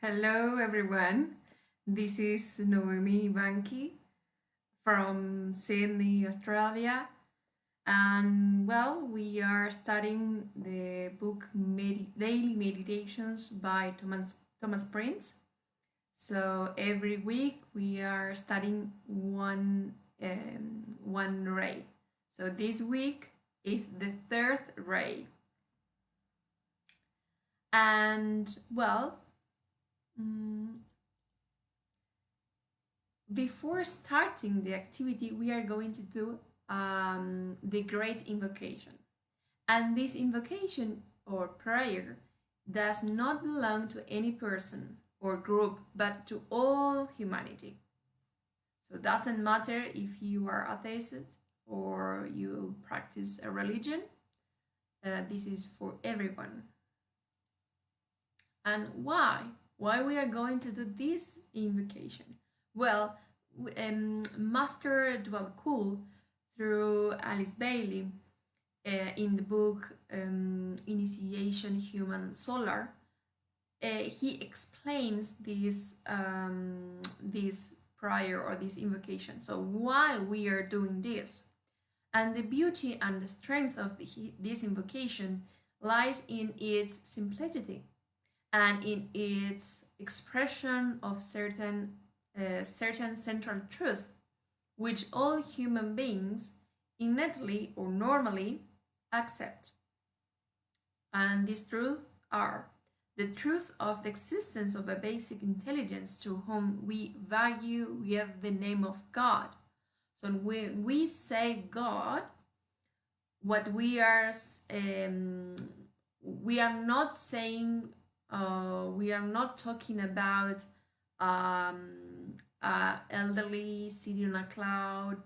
Hello everyone, this is Noemi Banchi from Sydney, Australia, and we are studying the book Daily Meditations by Thomas Printz. So every week we are studying one ray. So this week is the third ray, and Mm, before starting the activity, we are going to do the great invocation. And this invocation or prayer does not belong to any person or group, but to all humanity. So it doesn't matter if you are atheist or you practice a religion, this is for everyone. And why? Why we are going to do this invocation? Well, Master Dwal through Alice Bailey in the book Initiation Human Solar, he explains this prayer or this invocation. So why we are doing this? And the beauty and the strength of this invocation lies in its simplicity and in its expression of certain central truth, which all human beings innately or normally accept. And these truths are the truth of the existence of a basic intelligence to whom we give the name of God. So when we say God, what we are not saying, we are not talking about elderly sitting on a cloud,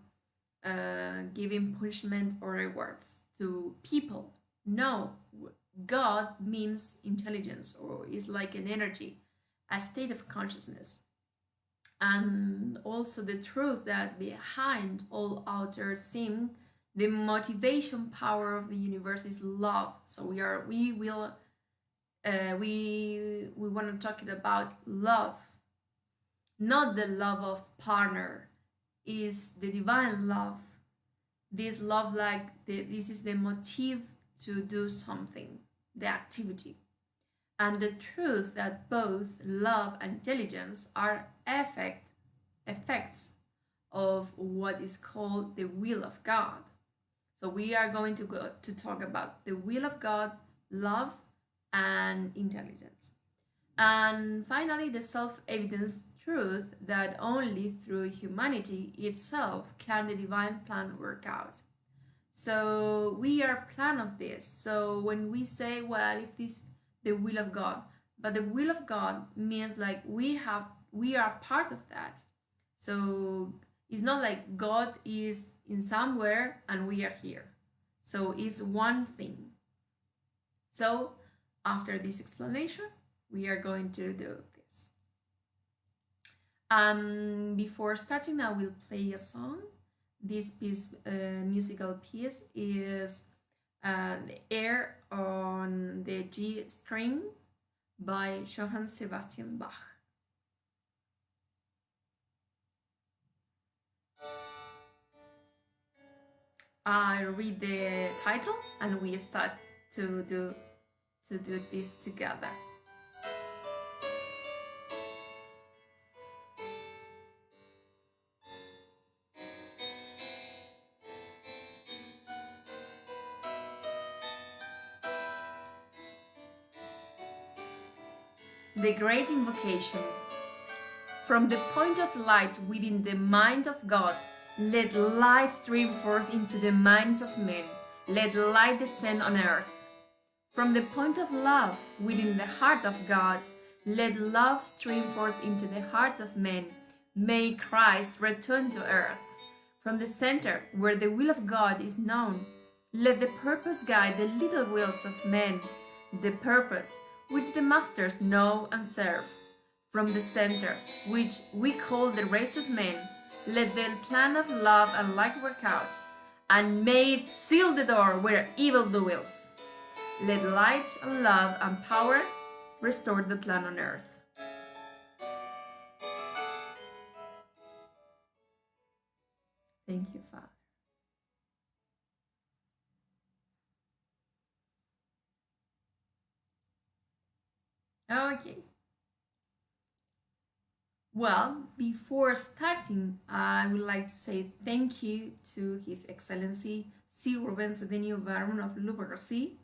giving punishment or rewards to people. No, God means intelligence, or is like an energy, a state of consciousness. And also the truth that behind all outer seem, the motivation power of the universe is love. So we want to talk about love, not the love of partner, is the divine love. This love, this is the motive to do something, the activity. And the truth that both love and intelligence are effects of what is called the will of God. So we are going to talk about the will of God, love, and intelligence. And finally, the self-evident truth that only through humanity itself can the divine plan work out. So we are plan of this. So when we say, well, if this the will of God, but the will of God means like we are part of that. So it's not like God is in somewhere and we are here. So it's one thing. So after this explanation, we are going to do this. Before starting, I will play a song. This musical piece is the air on the G string by Johann Sebastian Bach. I read the title and we start to do this together. The Great Invocation. From the point of light within the mind of God, let light stream forth into the minds of men. Let light descend on earth. From the point of love within the heart of God, let love stream forth into the hearts of men. May Christ return to earth. From the center where the will of God is known, let the purpose guide the little wills of men, the purpose which the masters know and serve. From the center, which we call the race of men, let the plan of love and light work out, and may it seal the door where evil dwells. Let light and love and power restore the plan on earth. Thank you, Father. Okay. Well, before starting, I would like to say thank you to His Excellency C. Ruben Cedeño Baron of Lubercy,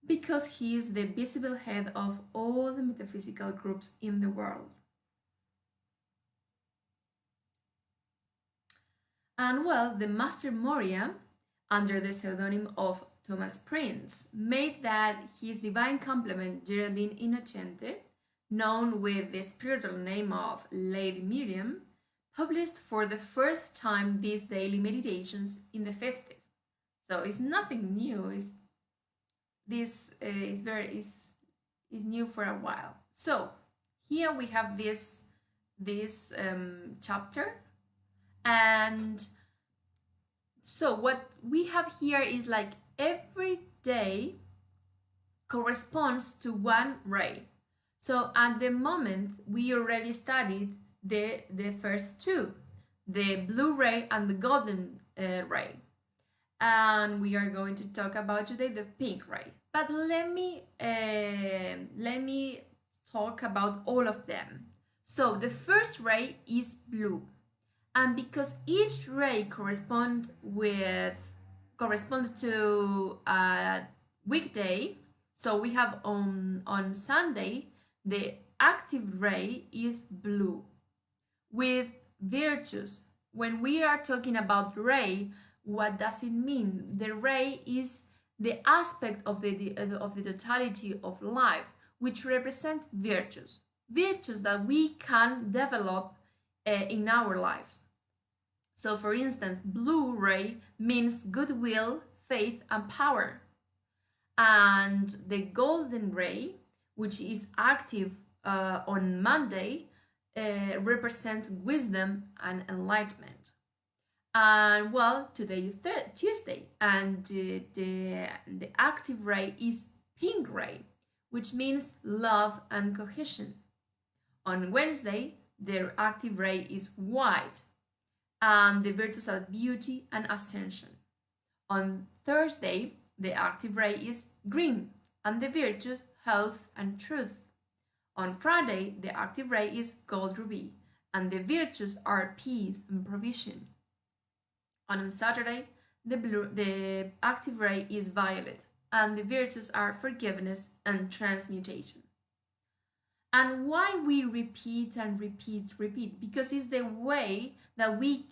because he is the visible head of all the metaphysical groups in the world. And well, the Master Moria, under the pseudonym of Thomas Printz, made that his divine complement Geraldine Innocente, known with the spiritual name of Lady Miriam, published for the first time these daily meditations in the 50s. So it's nothing new. This is new for a while. So here we have this chapter, and so what we have here is like every day corresponds to one ray. So at the moment we already studied the first two, the blue ray and the golden ray, and we are going to talk about today the pink ray. But let me talk about all of them. So the first ray is blue, and because each ray corresponds to a weekday, so we have on Sunday the active ray is blue with virtues. When we are talking about ray, what does it mean? The ray is the aspect of the totality of life, which represent virtues that we can develop in our lives. So for instance, blue ray means goodwill, faith, and power. And the golden ray, which is active on Monday, represents wisdom and enlightenment. And well, today is Tuesday, and the active ray is pink ray, which means love and cohesion. On Wednesday, the active ray is white, and the virtues are beauty and ascension. On Thursday, the active ray is green, and the virtues health and truth. On Friday, the active ray is gold ruby, and the virtues are peace and provision. On Saturday, the active ray is violet, and the virtues are forgiveness and transmutation. And why we repeat and repeat? Because it's the way that we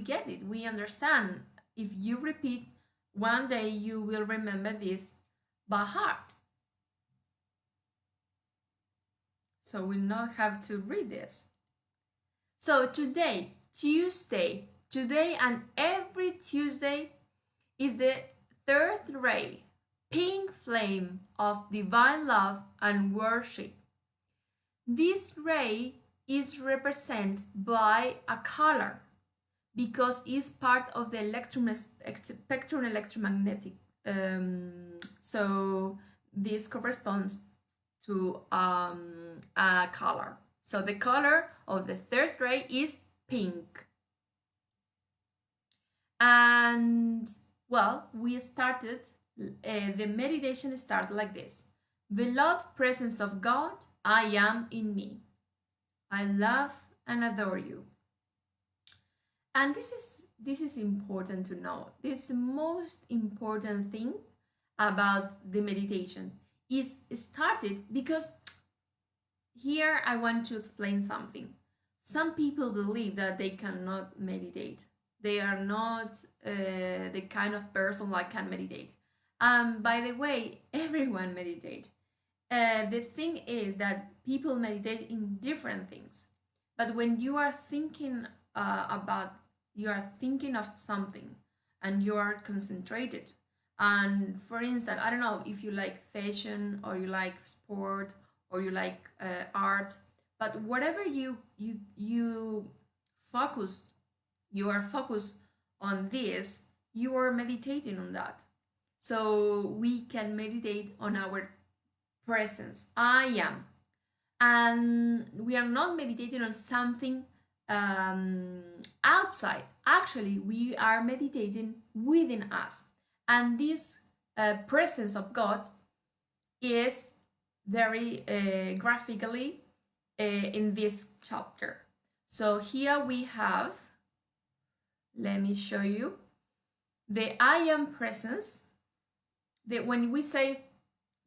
get it. We understand. If you repeat, one day you will remember this by heart. So we not have to read this. So today, Tuesday, and every Tuesday is the third ray, pink flame of divine love and worship. This ray is represented by a color because it's part of the spectrum electromagnetic. So this corresponds to a color. So the color of the third ray is pink. And well, we started, the meditation started like this. Beloved presence of God, I am in me. I love and adore you. And this is important to know. This is the most important thing about the meditation. Is started because here I want to explain something. Some people believe that they cannot meditate. They are not the kind of person that can meditate. By the way, everyone meditates. The thing is that people meditate in different things. But when you are thinking you are thinking of something and you are concentrated. And for instance, I don't know if you like fashion or you like sport or you like art, but whatever you are focused on this, you are meditating on that. So we can meditate on our presence. I am. And we are not meditating on something outside. Actually, we are meditating within us. And this presence of God is very graphically in this chapter. So here we have, let me show you, the I am presence. When we say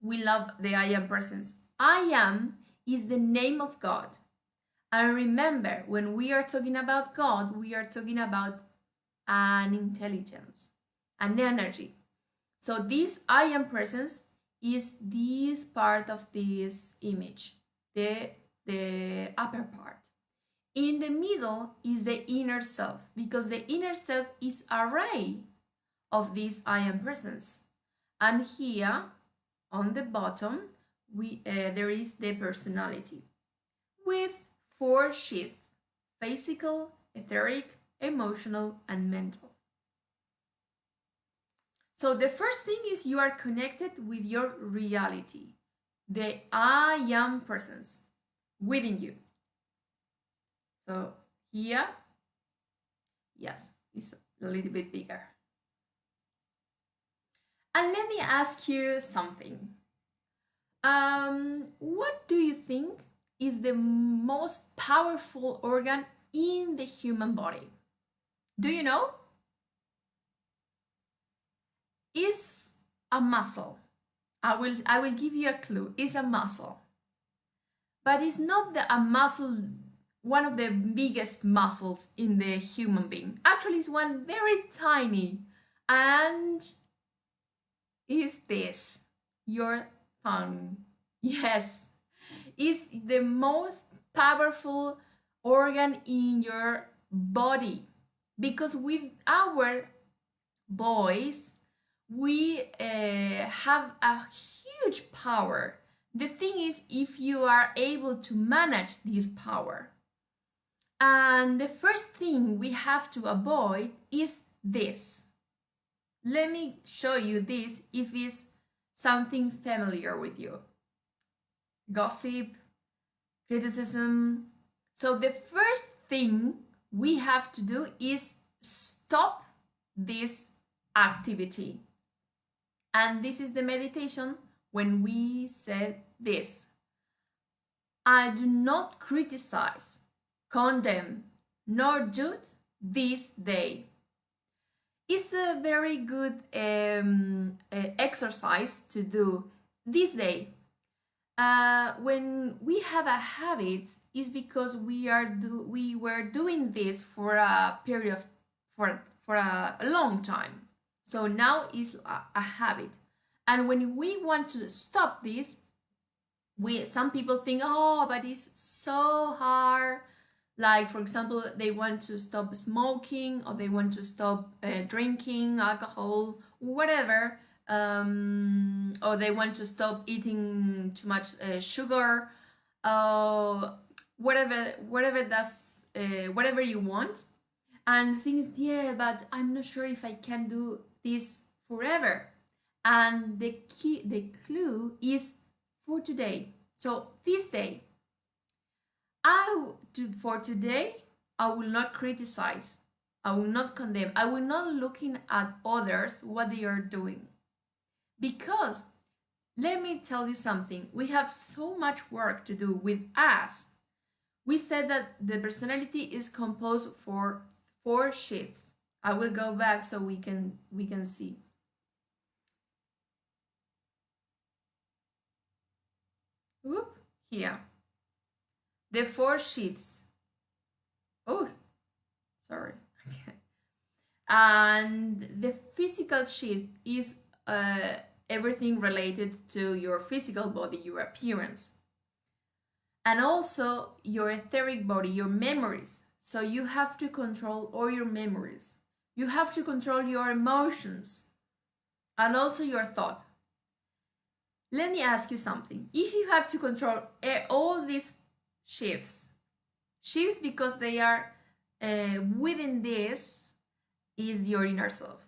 we love the I am presence, I am is the name of God. And remember, when we are talking about God, we are talking about an intelligence, an energy. So this I am presence is this part of this image, the upper part. In the middle is the inner self, because the inner self is an array of this I am presence. And here on the bottom, there is the personality with 4 sheaths: physical, etheric, emotional, and mental. So the first thing is you are connected with your reality, the I am presence within you. So here, yes, it's a little bit bigger. And let me ask you something. What do you think is the most powerful organ in the human body? Do you know? Is a muscle. I will give you a clue. It's a muscle. But it's not a muscle, one of the biggest muscles in the human being. Actually, it's one very tiny. And is this your tongue? Yes, it's the most powerful organ in your body, because with our voice we have a huge power. The thing is, if you are able to manage this power, and the first thing we have to avoid is this. Let me show you this if it's something familiar with you. Gossip, criticism. So the first thing we have to do is stop this activity. And this is the meditation when we said this. I do not criticize, condemn, nor judge this day. It's a very good exercise to do this day. When we have a habit, is because we were doing this for a period of, for a long time. So now it's a habit. And when we want to stop this, some people think, oh, but it's so hard. Like, for example, they want to stop smoking, or they want to stop drinking alcohol, whatever, or they want to stop eating too much sugar, whatever you want. And the thing is, yeah, but I'm not sure if I can do this forever. And the clue is for today. So this day, for today, I will not criticize. I will not condemn. I will not looking at others, what they are doing. Because, let me tell you something, we have so much work to do with us. We said that the personality is composed for 4 sheaths. I will go back so we can see. Whoop, here. The 4 sheets. Oh, sorry. Okay. And the physical sheet is everything related to your physical body, your appearance. And also your etheric body, your memories. So you have to control all your memories. You have to control your emotions and also your thought. Let me ask you something. If you have to control all these shifts because they are within this is your inner self.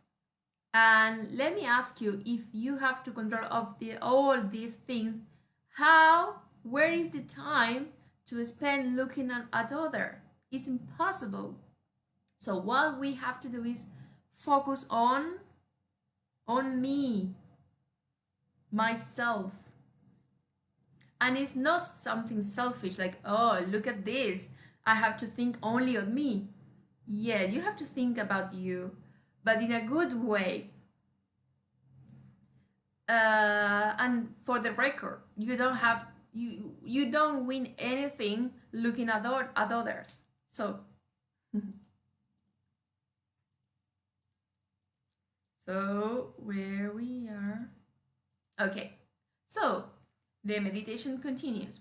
And let me ask you, if you have to control all these things, where is the time to spend looking at other? It's impossible. So what we have to do is focus on me, myself. And it's not something selfish like, oh, look at this, I have to think only on me. Yeah, you have to think about you, but in a good way. And for the record, you don't win anything looking at others. So so where we are. Okay, so the meditation continues.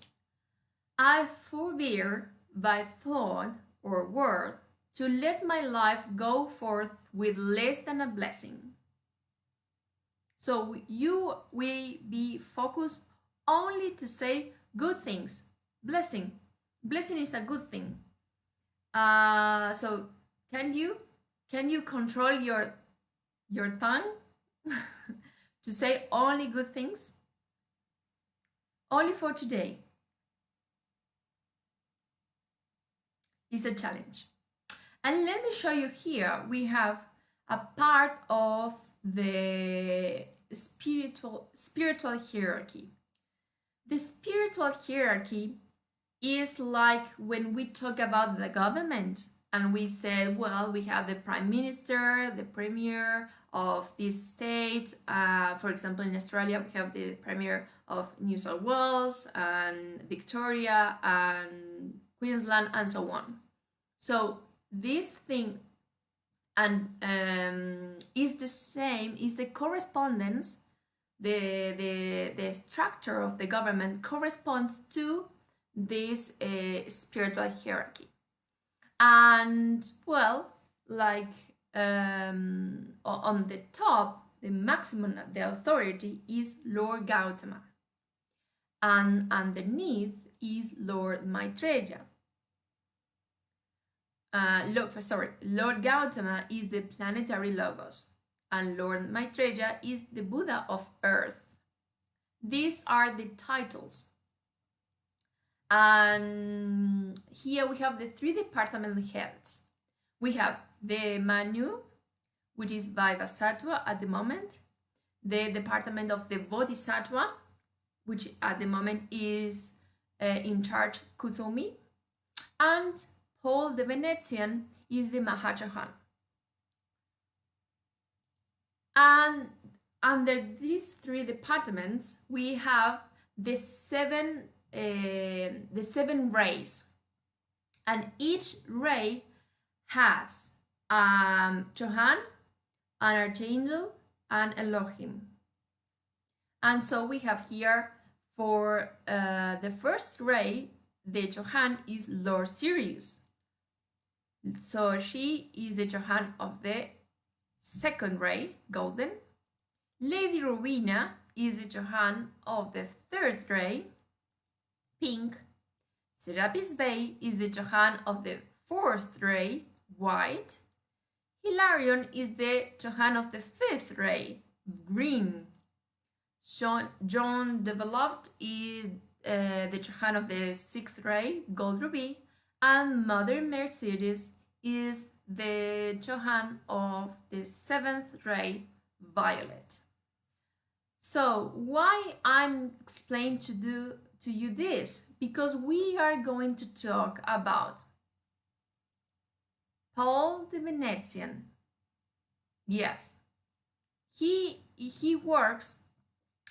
I forbear by thought or word to let my life go forth with less than a blessing. So you will be focused only to say good things. Blessing. Blessing is a good thing. So can you control your tongue to say only good things? Only for today. It's a challenge. And let me show you here, we have a part of the spiritual hierarchy. The spiritual hierarchy is like when we talk about the government and we said, well, we have the prime minister, the premier of this state. For example, in Australia, we have the premier of New South Wales and Victoria and Queensland and so on. So this thing and is the same, is the correspondence, the structure of the government corresponds to this spiritual hierarchy. And well, like on the top, the maximum, the authority is Lord Gautama, and underneath is Lord Maitreya. Lord Gautama is the planetary logos, and Lord Maitreya is the Buddha of Earth. These are the titles. And here we have the 3 department heads. We have the Manu, which is Vaivasattva at the moment, the department of the Bodhisattva, which at the moment is in charge Kuthumi, and Paul the Venetian is the Mahachohan. And under these 3 departments, we have the seven rays, and each ray has Chohan, an archangel, and Elohim. And so we have here for the first ray, the Chohan is Lord Sirius. So she is the Chohan of the second ray, golden. Lady Rowena is the Chohan of the third ray, pink. Serapis Bey is the Chohan of the fourth ray, white. Hilarion is the Chohan of the fifth ray, green. John the Beloved is the Chohan of the sixth ray, gold ruby. And Mother Mercedes is the Chohan of the seventh ray, violet. So why I'm explaining to you this? Because we are going to talk about Paul the Venetian. Yes, he works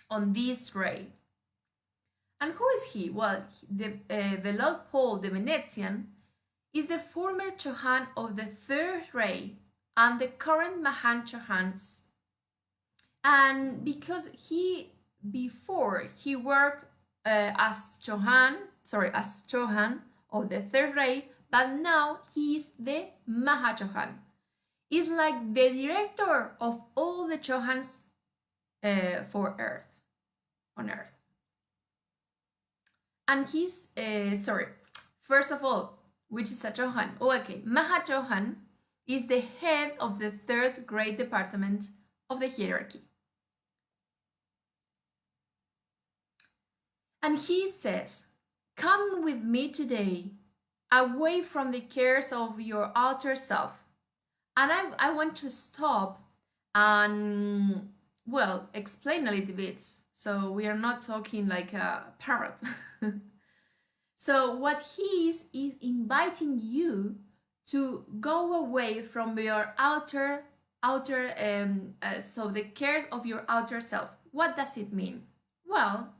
on this ray. And who is he? Well, the Lord Paul the Venetian is the former Chohan of the third ray and the current Mahan Chohans. And because before he worked as Chohan of the third ray, but now he is the Mahachohan. Is like the director of all the Chohans on Earth. And he's, first of all, which is a Chohan? Oh, okay, Mahachohan is the head of the third great department of the hierarchy. And he says, come with me today away from the cares of your outer self. And I want to stop and, well, explain a little bit. So we are not talking like a parrot. So what he is inviting you to go away from your so the care of your outer self. What does it mean? Well,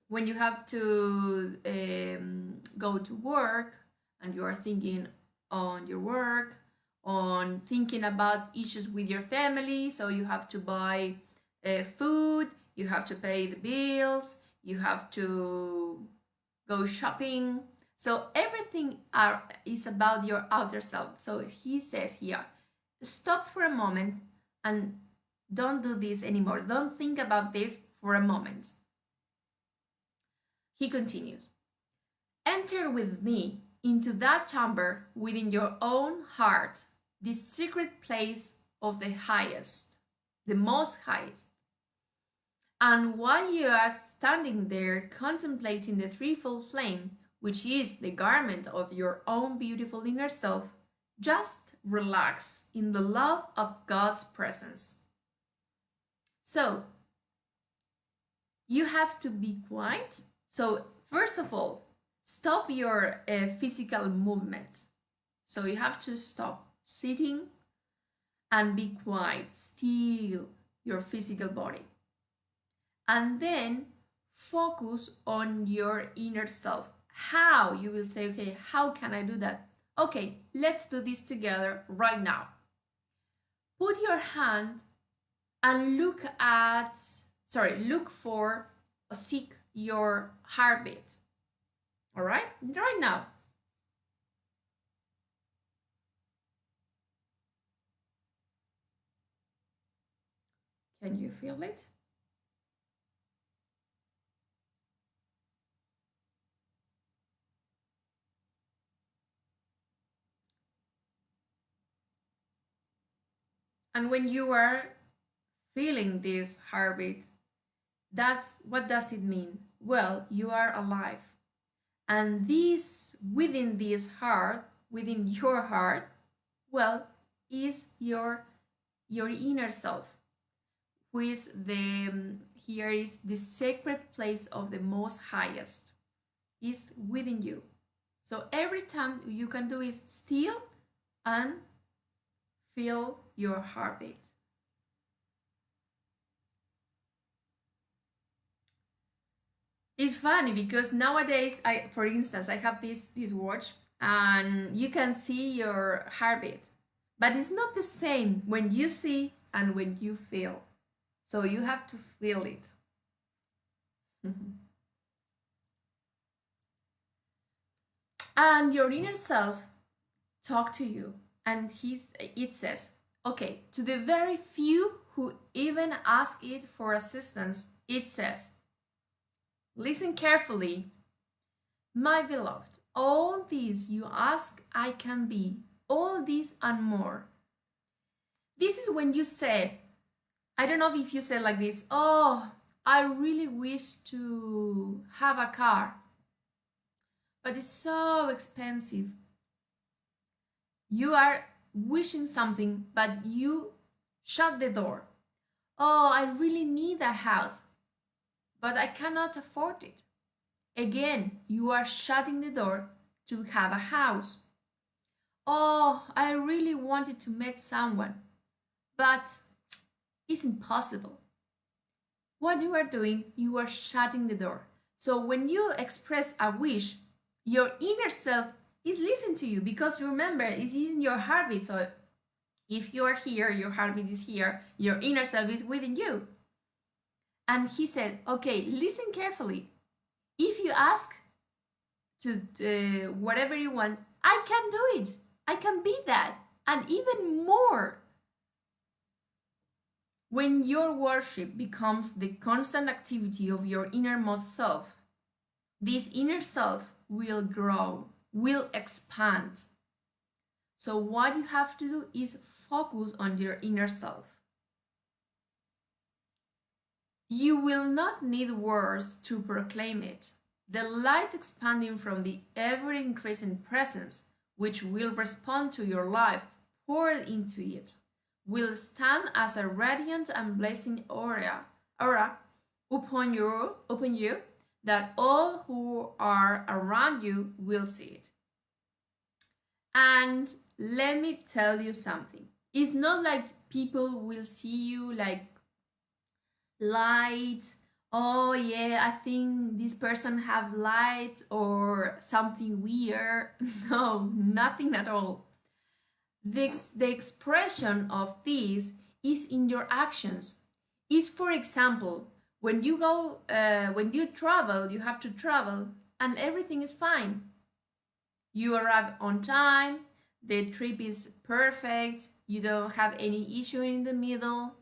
when you have to go to work and you are thinking on your work, on thinking about issues with your family, so you have to buy food, you have to pay the bills, you have to go shopping. So everything is about your outer self. So he says here, stop for a moment and don't do this anymore. Don't think about this for a moment. He continues, enter with me into that chamber within your own heart, the secret place of the highest, the most highest. And while you are standing there contemplating the threefold flame, which is the garment of your own beautiful inner self, just relax in the love of God's presence. So, you have to be quiet. So, first of all, stop your physical movement. So, you have to stop sitting and be quiet, still your physical body. And then focus on your inner self. How? You will say, okay, how can I do that? Okay, let's do this together right now. Put your hand and look for or seek your heartbeat. All right, right now. Can you feel it? And when you are feeling this heartbeat, that's what does it mean? Well, you are alive. And this within this heart, within your heart, well, is your inner self, who is here is the sacred place of the most highest, is within you. So every time you can do is still and feel your heartbeat. It's funny because nowadays, for instance, I have this watch and you can see your heartbeat, but it's not the same when you see and when you feel. So you have to feel it. And your inner self talk to you, and it says, okay, to the very few who even ask it for assistance, it says, listen carefully, my beloved, all these you ask I can be, all these and more. This is when you said, I don't know if you said like this, oh, I really wish to have a car, but it's so expensive. You are wishing something, but you shut the door. Oh, I really need a house, but I cannot afford it. Again, you are shutting the door to have a house. Oh, I really wanted to meet someone, but it's impossible. What you are doing, you are shutting the door. So when you express a wish, your inner self is listening to you because remember, it's in your heartbeat. So if you are here, your heartbeat is here, your inner self is within you. And he said, okay, listen carefully. If you ask to whatever you want, I can do it. I can be that. And even more. When your worship becomes the constant activity of your innermost self, this inner self will grow, will expand. So what you have to do is focus on your inner self. You will not need words to proclaim it. The light expanding from the ever-increasing presence, which will respond to your life poured into it, will stand as a radiant and blazing aura upon you that all who are around you will see it. And let me tell you something. It's not like people will see you like light. Oh yeah, I think this person have light or something weird. No, nothing at all. The expression of this is in your actions. Is, for example, when you travel, you have to travel and everything is fine. You arrive on time, the trip is perfect, you don't have any issue in the middle.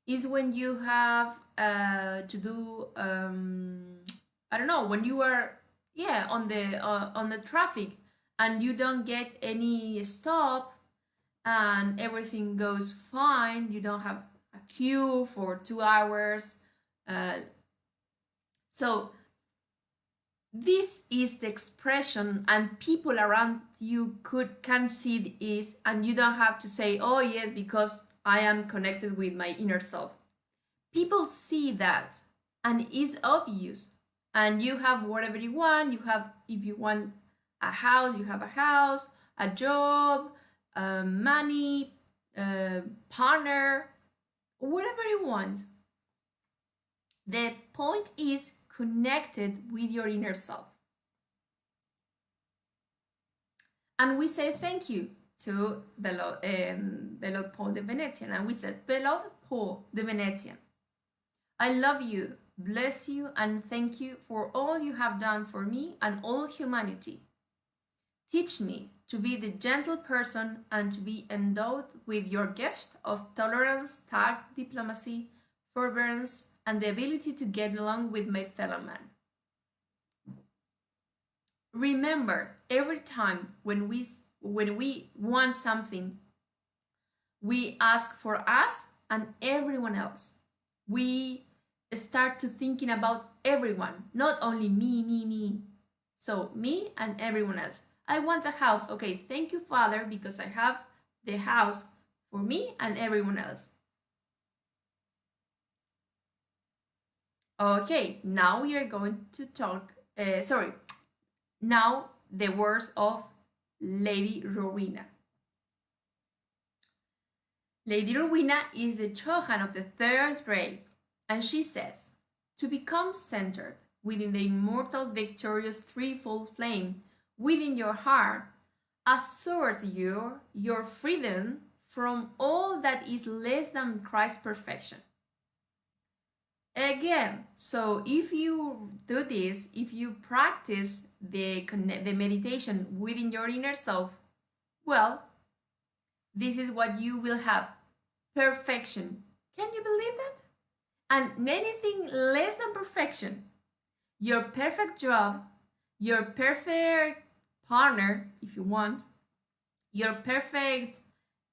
Is when you have to do I don't know, when you are on the traffic and you don't get any stop and everything goes fine, you don't have a queue for 2 hours. So this is the expression, and people around you can see this, and you don't have to say, oh yes, because I am connected with my inner self. People see that and it's obvious, and you have whatever you want. You have, if you want a house, you have a house, a job, money, partner, whatever you want. The point is connected with your inner self. And we say thank you to beloved Paul the Venetian, and we said, beloved Paul the Venetian, I love you, bless you, and thank you for all you have done for me and all humanity. Teach me to be the gentle person and to be endowed with your gift of tolerance, tact, diplomacy, forbearance, and the ability to get along with my fellow man. Remember, every time when we want something, we ask for us and everyone else. We start to thinking about everyone, not only me. So me and everyone else. I want a house. Okay, thank you, Father, because I have the house for me and everyone else. Okay, now we are going to talk, now the words of Lady Rowena. Lady Rowena is the Chohan of the third ray, and she says, to become centered within the immortal victorious threefold flame within your heart, assert your freedom from all that is less than Christ's perfection. Again, so if you do this, if you practice the meditation within your inner self, well, this is what you will have. Perfection. Can you believe that? And anything less than perfection, your perfect job, your perfect partner, if you want, your perfect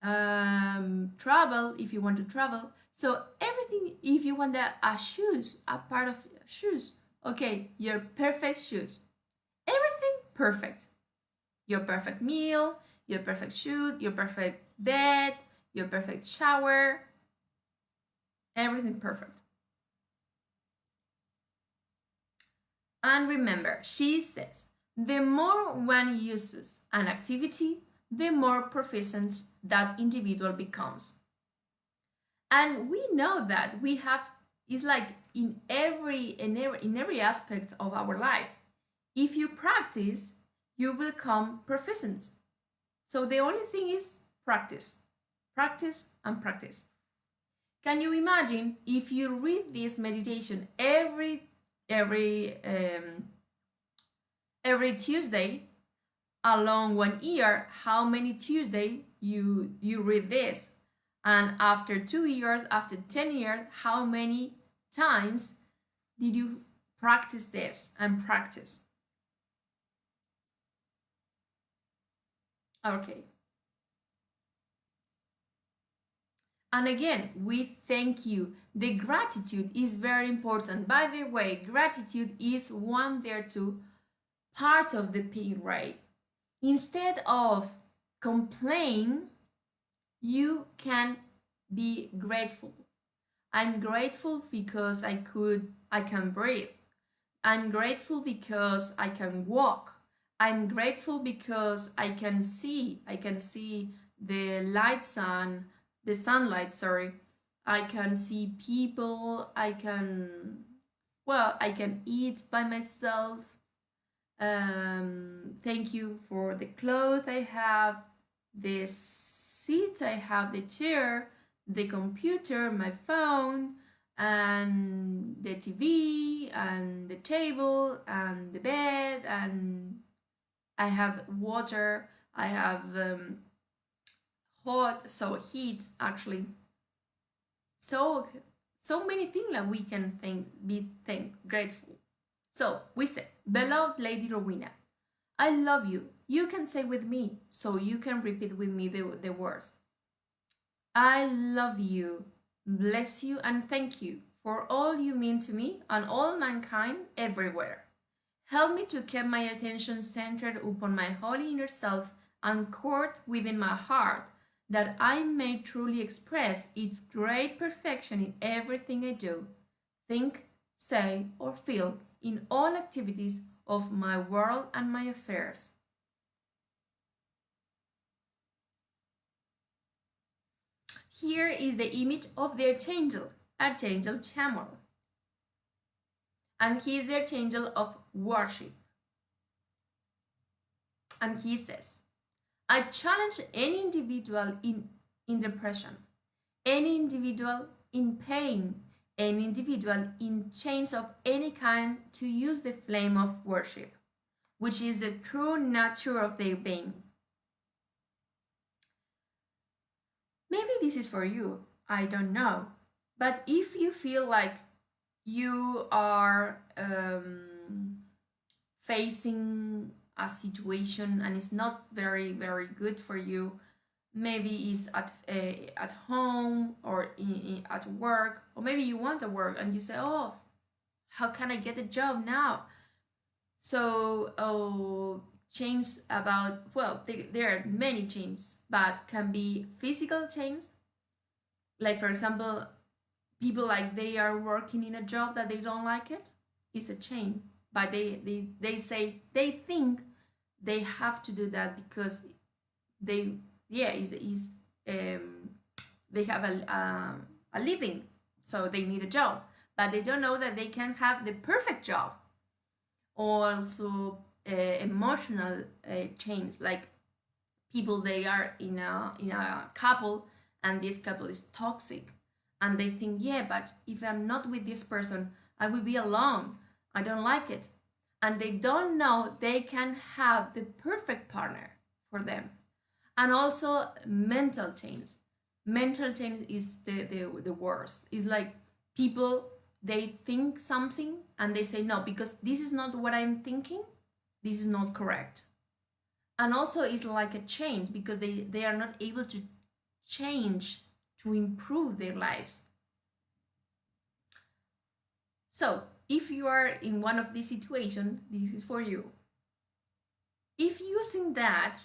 travel, if you want to travel. So everything, if you want a shoes, a part of shoes, okay, your perfect shoes, everything perfect. Your perfect meal, your perfect shoe, your perfect bed, your perfect shower, everything perfect. And remember, she says, the more one uses an activity, the more proficient that individual becomes. And we know that we have, it's like in every aspect of our life. If you practice, you will become proficient. So the only thing is practice, practice, and practice. Can you imagine if you read this meditation every Tuesday along 1 year, how many Tuesdays you read this? And after 2 years, after 10 years, how many times did you practice this and practice? Okay. And again, we thank you. The gratitude is very important. By the way, gratitude is one there to part of the pay rate. Instead of complain, you can be grateful. I'm grateful because I can breathe. I'm grateful because I can walk. I'm grateful because I can see the lights on the sunlight, sorry. I can see people, I can eat by myself. Thank you for the clothes I have, the seat I have, the chair, the computer, my phone, and the TV, and the table, and the bed, and I have water, I have heat actually. So so many things that we can think grateful. So we say, beloved Lady Rowena, I love you. You can say with me, so you can repeat with me the words. I love you, bless you, and thank you for all you mean to me and all mankind everywhere. Help me to keep my attention centered upon my holy inner self, anchored within my heart, that I may truly express its great perfection in everything I do, think, say, or feel in all activities of my world and my affairs. Here is the image of the Archangel Chamuel, and he is the Archangel of worship. And he says, I challenge any individual in depression, any individual in pain, any individual in chains of any kind to use the flame of worship, which is the true nature of their being. Maybe this is for you, I don't know. But if you feel like you are facing a situation and it's not very, very good for you, maybe it's at home or at work, or maybe you want to work and you say, oh, how can I get a job now? So chains about, well, there are many chains, but can be physical chains, like for example, people like they are working in a job that they don't like it. It's a chain, but they say they think they have to do that because they is they have a living, so they need a job, but they don't know that they can have the perfect job. Also emotional chains, like people they are in a couple and this couple is toxic and they think, yeah, but if I'm not with this person I will be alone, I don't like it, and they don't know they can have the perfect partner for them. And also mental change. Mental change is the worst. It's like people they think something and they say no, because this is not what I'm thinking, this is not correct. And also it's like a change because they are not able to change to improve their lives. So if you are in one of these situations, this is for you. If using that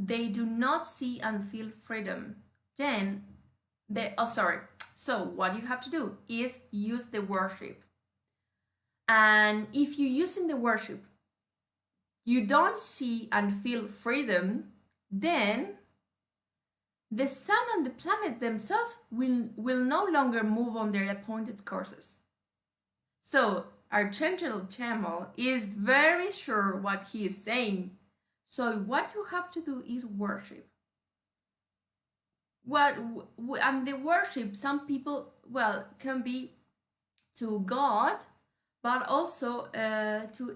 they do not see and feel freedom, then so what you have to do is use the worship. And if you using the worship you don't see and feel freedom, then the sun and the planet themselves will no longer move on their appointed courses. So Archangel Chamuel is very sure what he is saying. So what you have to do is worship. And the worship, some people, well, can be to God, but also to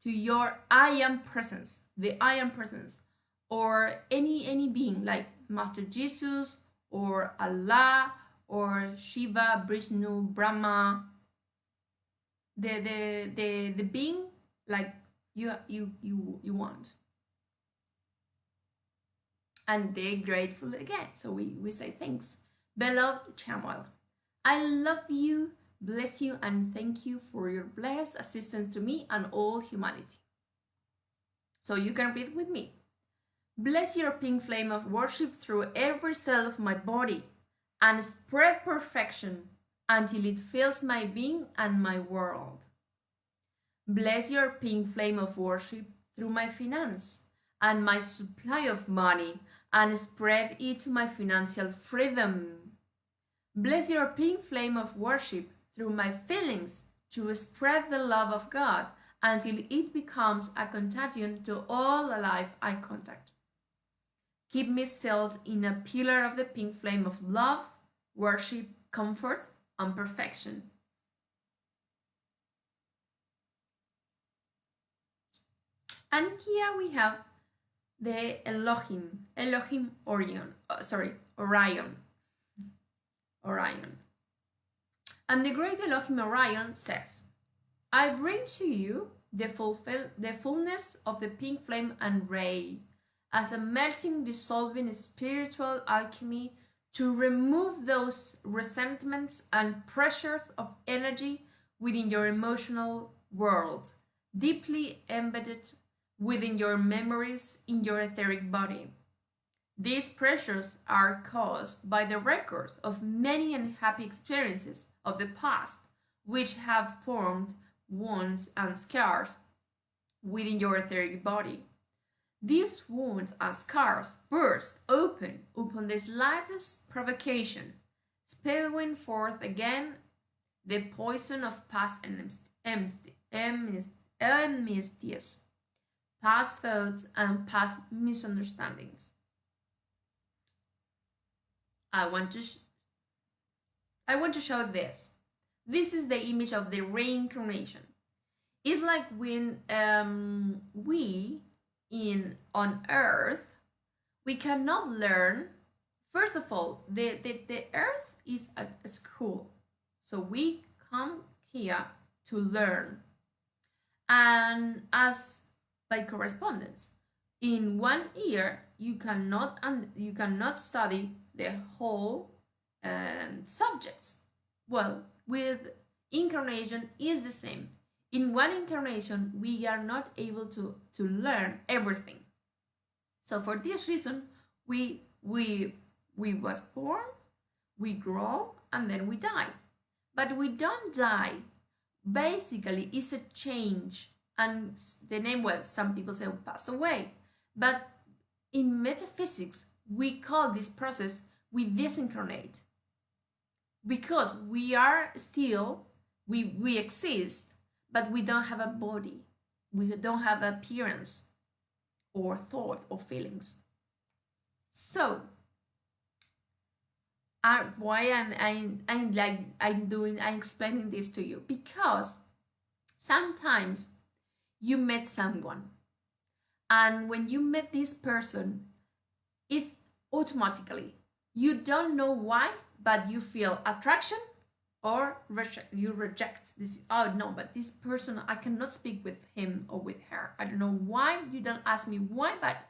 to your I am presence, the I am presence, or any being like Master Jesus or Allah or Shiva, Vishnu, Brahma, the being like you want. And they're grateful again. So we say thanks. Beloved Chamuel, I love you, bless you, and thank you for your blessed assistance to me and all humanity. So you can read with me. Bless your pink flame of worship through every cell of my body and spread perfection until it fills my being and my world. Bless your pink flame of worship through my finance and my supply of money and spread it to my financial freedom. Bless your pink flame of worship through my feelings to spread the love of God until it becomes a contagion to all alive I contact. Keep me sealed in a pillar of the pink flame of love, worship, comfort, and perfection. And here we have the Elohim Orion. Orion. And the great Elohim Orion says, I bring to you the fullness of the pink flame and ray as a melting, dissolving spiritual alchemy to remove those resentments and pressures of energy within your emotional world, deeply embedded within your memories in your etheric body. These pressures are caused by the records of many unhappy experiences of the past, which have formed wounds and scars within your etheric body. These wounds and scars burst open upon the slightest provocation, spewing forth again the poison of past enmities, past faults, and past misunderstandings. I want to show this. This is the image of the reincarnation. It's like when we on Earth, we cannot learn. First of all, the Earth is a school, so we come here to learn, and as by correspondence, in 1 year you cannot study the whole subjects. Well, with incarnation is the same. In one incarnation, we are not able to learn everything. So for this reason, we was born, we grow, and then we die. But we don't die. Basically, it's a change. And the name, well, some people say pass away. But in metaphysics, we call this process, we disincarnate. Because we are still, we exist, but we don't have a body. We don't have appearance or thought or feelings. So, why I'm explaining this to you? Because sometimes you met someone, and when you met this person, it's automatically, you don't know why, but you feel attraction or you reject this. Oh no, but this person, I cannot speak with him or with her. I don't know why. You don't ask me why, but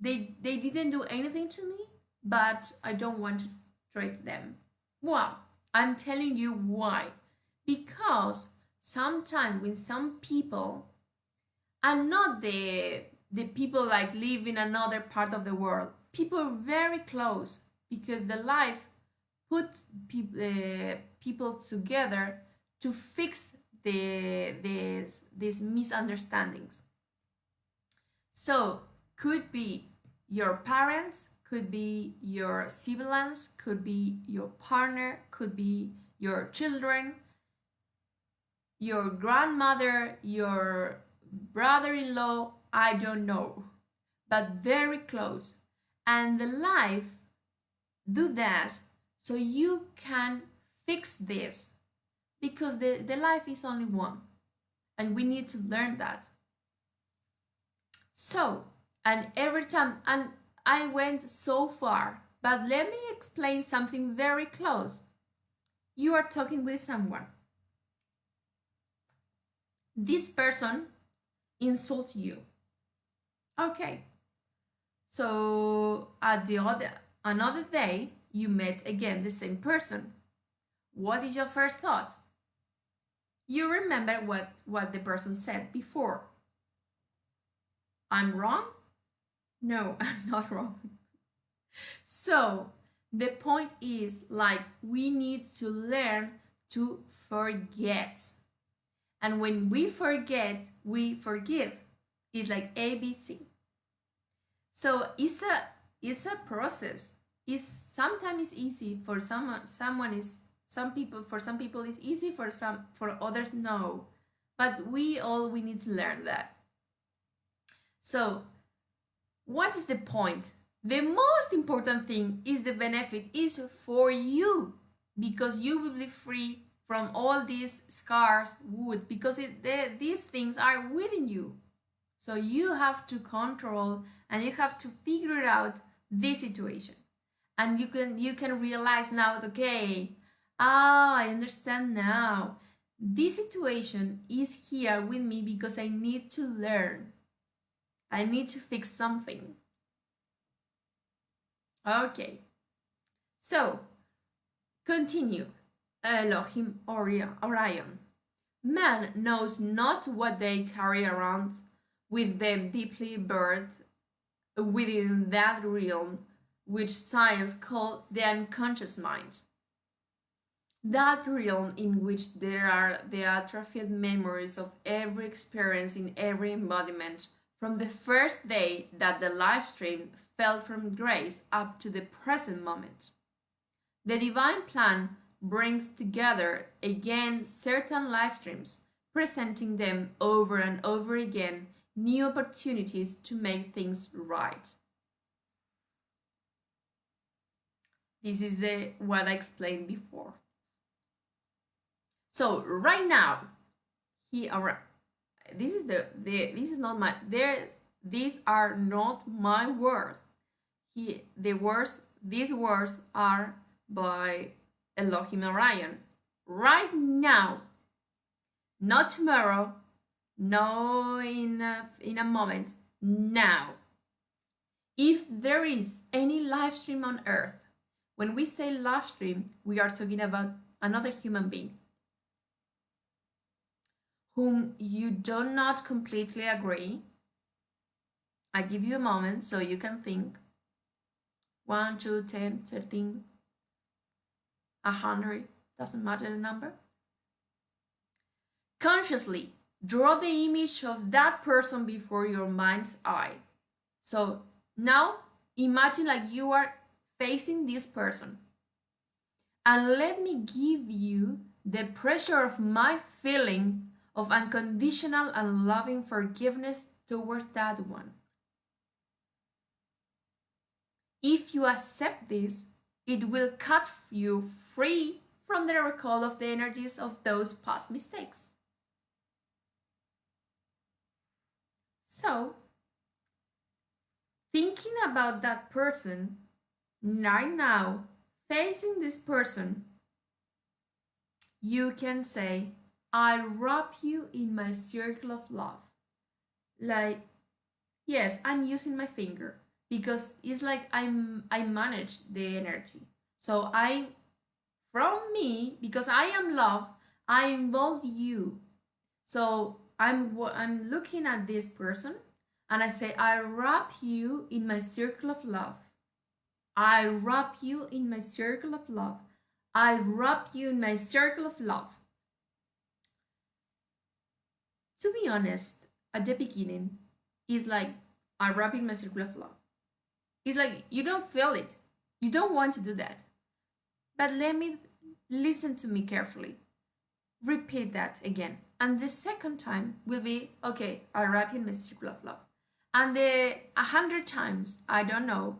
they didn't do anything to me, but I don't want to treat them. Well, I'm telling you why. Because sometimes with some people, and not the people like live in another part of the world, people very close, because the life put people together to fix these misunderstandings. So could be your parents, could be your siblings, could be your partner, could be your children, your grandmother, your brother-in-law, I don't know, but very close. And the life do that so you can fix this, because the life is only one, and we need to learn that. So, and every time, and I went so far, but let me explain something very close. You are talking with someone. This person insult you. Okay. So at the another day, you met again the same person. What is your first thought? You remember what the person said before. I'm wrong? No, I'm not wrong. So the point is, like, we need to learn to forget. And when we forget, we forgive. It's like ABC. So it's a process. It's sometimes it's easy for someone is some people for some people it's easy, for others no. But we need to learn that. So what is the point? The most important thing is the benefit is for you, because you will be free from all these scars, wood, because these things are within you. So you have to control and you have to figure out this situation. And you can realize now, okay, I understand now. This situation is here with me because I need to learn. I need to fix something. Okay. So, continue. Elohim Orion. Man knows not what they carry around with them deeply buried within that realm which science calls the unconscious mind. That realm in which there are the atrophied memories of every experience in every embodiment from the first day that the life stream fell from grace up to the present moment. The divine plan brings together again certain life streams, presenting them over and over again new opportunities to make things right. This is what I explained before. So right now, this is this is not my these are not my words. These words are by Elohim Orion. Right now, not tomorrow, no in a moment, now. If there is any live stream on earth, when we say live stream, we are talking about another human being whom you do not completely agree. I give you a moment so you can think. 1, 2, 10, 13, 100, doesn't matter the number. Consciously draw the image of that person before your mind's eye. So now imagine like you are facing this person. And let me give you the pressure of my feeling of unconditional and loving forgiveness towards that one. If you accept this, it will cut you free from the recall of the energies of those past mistakes. So, thinking about that person right now, facing this person, you can say, I wrap you in my circle of love. Like, yes, I'm using my finger because it's like I manage the energy. So from me, because I am love, I involve you. So I'm looking at this person and I say, I wrap you in my circle of love. I wrap you in my circle of love. I wrap you in my circle of love. To be honest, at the beginning, it's like I wrap in my circle of love. It's like you don't feel it. You don't want to do that. But let me listen to me carefully. Repeat that again. And the second time will be, okay, I wrap you in my circle of love. And the 100 times, I don't know,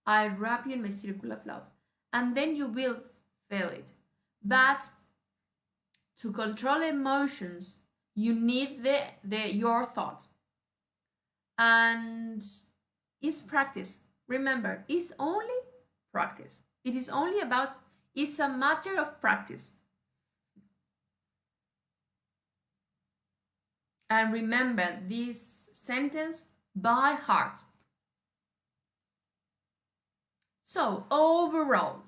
I wrap you in my circle of love. And then you will feel it. But to control emotions, you need your thought. And it's practice. Remember, it's only practice. It is only about, it's a matter of practice. And remember this sentence by heart. So overall,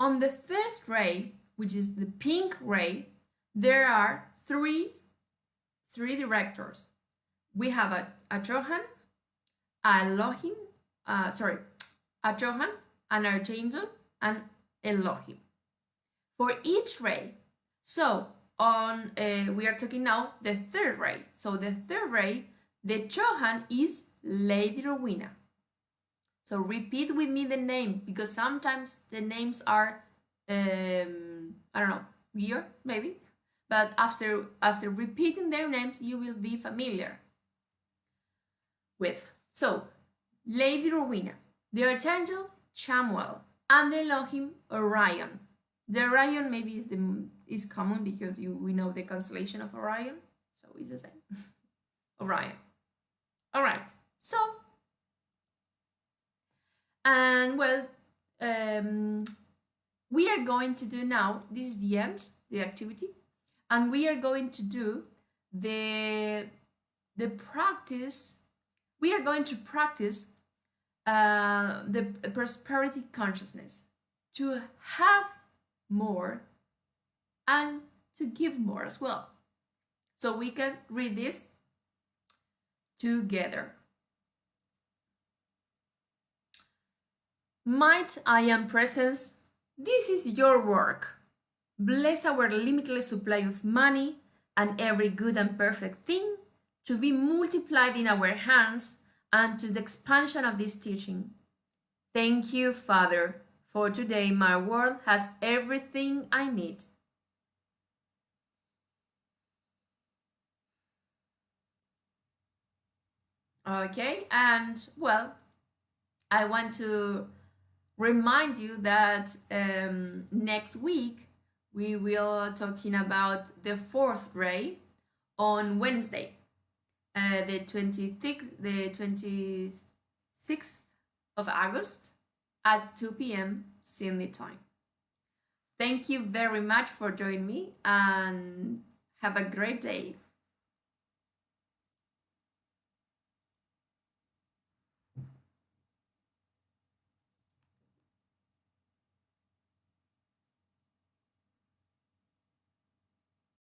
on the third ray, which is the pink ray, there are three directors. We have a Johan, a Elohim, a Johan, an Archangel, and Elohim for each ray. So on we are talking now the third ray. So the third ray, the Johan is Lady Rowena. So repeat with me the name, because sometimes the names are I don't know, weird maybe, but after repeating their names you will be familiar with. So Lady Rowena, the Archangel Chamuel, and the Elohim Orion. The Orion maybe is common because we know the constellation of Orion, so it's the same. Orion. All right. So, and well, we are going to do now. This is the end, the activity, and we are going to do the practice. We are going to practice the prosperity consciousness, to have more and to give more as well. So we can read this together. Might, I am presence, this is your work. Bless our limitless supply of money and every good and perfect thing to be multiplied in our hands and to the expansion of this teaching. Thank you, Father, for today my world has everything I need. Okay, and well, I want to remind you that next week we will talking about the fourth ray on Wednesday, the 26th of August at 2 p.m. Sydney time. Thank you very much for joining me and have a great day.